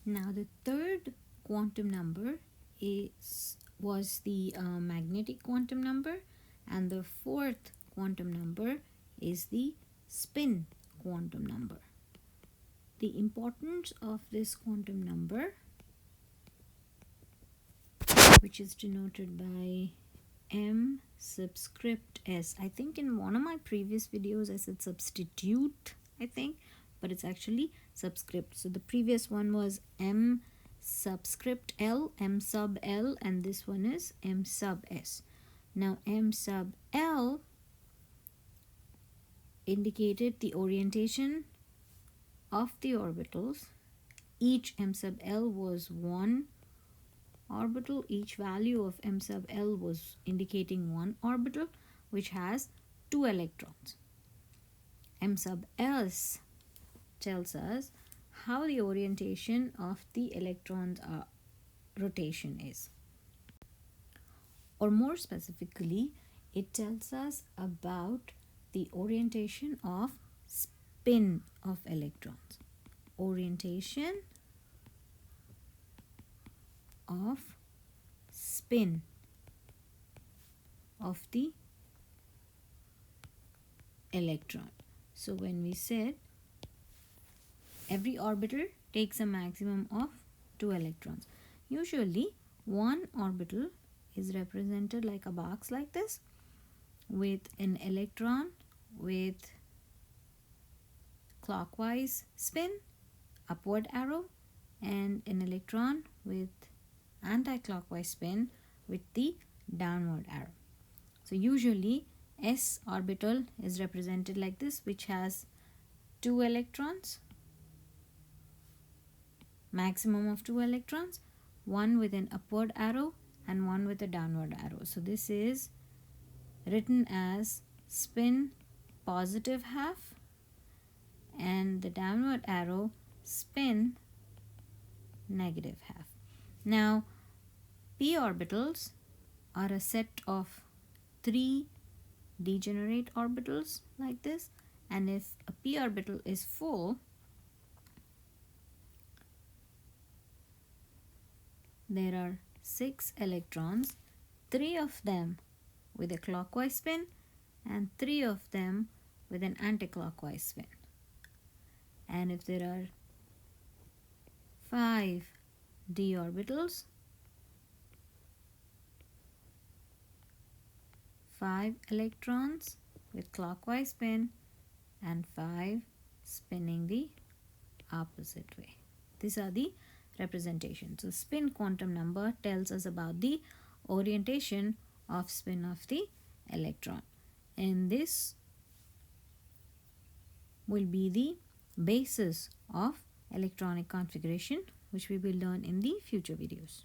Now the third quantum number was the magnetic quantum number, and the fourth quantum number is the spin quantum number. The importance of this quantum number, which is denoted by M subscript S. I think in one of my previous videos I said substitute, I think, but it's actually subscript. So the previous one was M subscript L, M sub L, and this one is M sub S. Now M sub L indicated the orientation of the orbitals. Each M sub L was one orbital. Each value of M sub L was indicating one orbital which has 2 electrons. M sub S tells us how the orientation of the electrons' rotation is. Or more specifically, it tells us about the orientation of spin of electrons. Orientation of spin of the electron. So when we said every orbital takes a maximum of 2 electrons. Usually one orbital is represented like a box like this, with an electron with clockwise spin, upward arrow, and an electron with anti-clockwise spin with the downward arrow. So usually S orbital is represented like this, which has 2 electrons, maximum of 2 electrons, one with an upward arrow and one with a downward arrow. So this is written as spin positive half, and the downward arrow spin negative half. Now p orbitals are a set of 3 degenerate orbitals like this, and if a p orbital is full, there are 6 electrons, 3 of them with a clockwise spin and 3 of them with an anti-clockwise spin. And if there are 5 d orbitals, 5 electrons with clockwise spin and 5 spinning the opposite way. These are the representations. So spin quantum number tells us about the orientation of spin of the electron, and this will be the basis of electronic configuration, which we will learn in the future videos.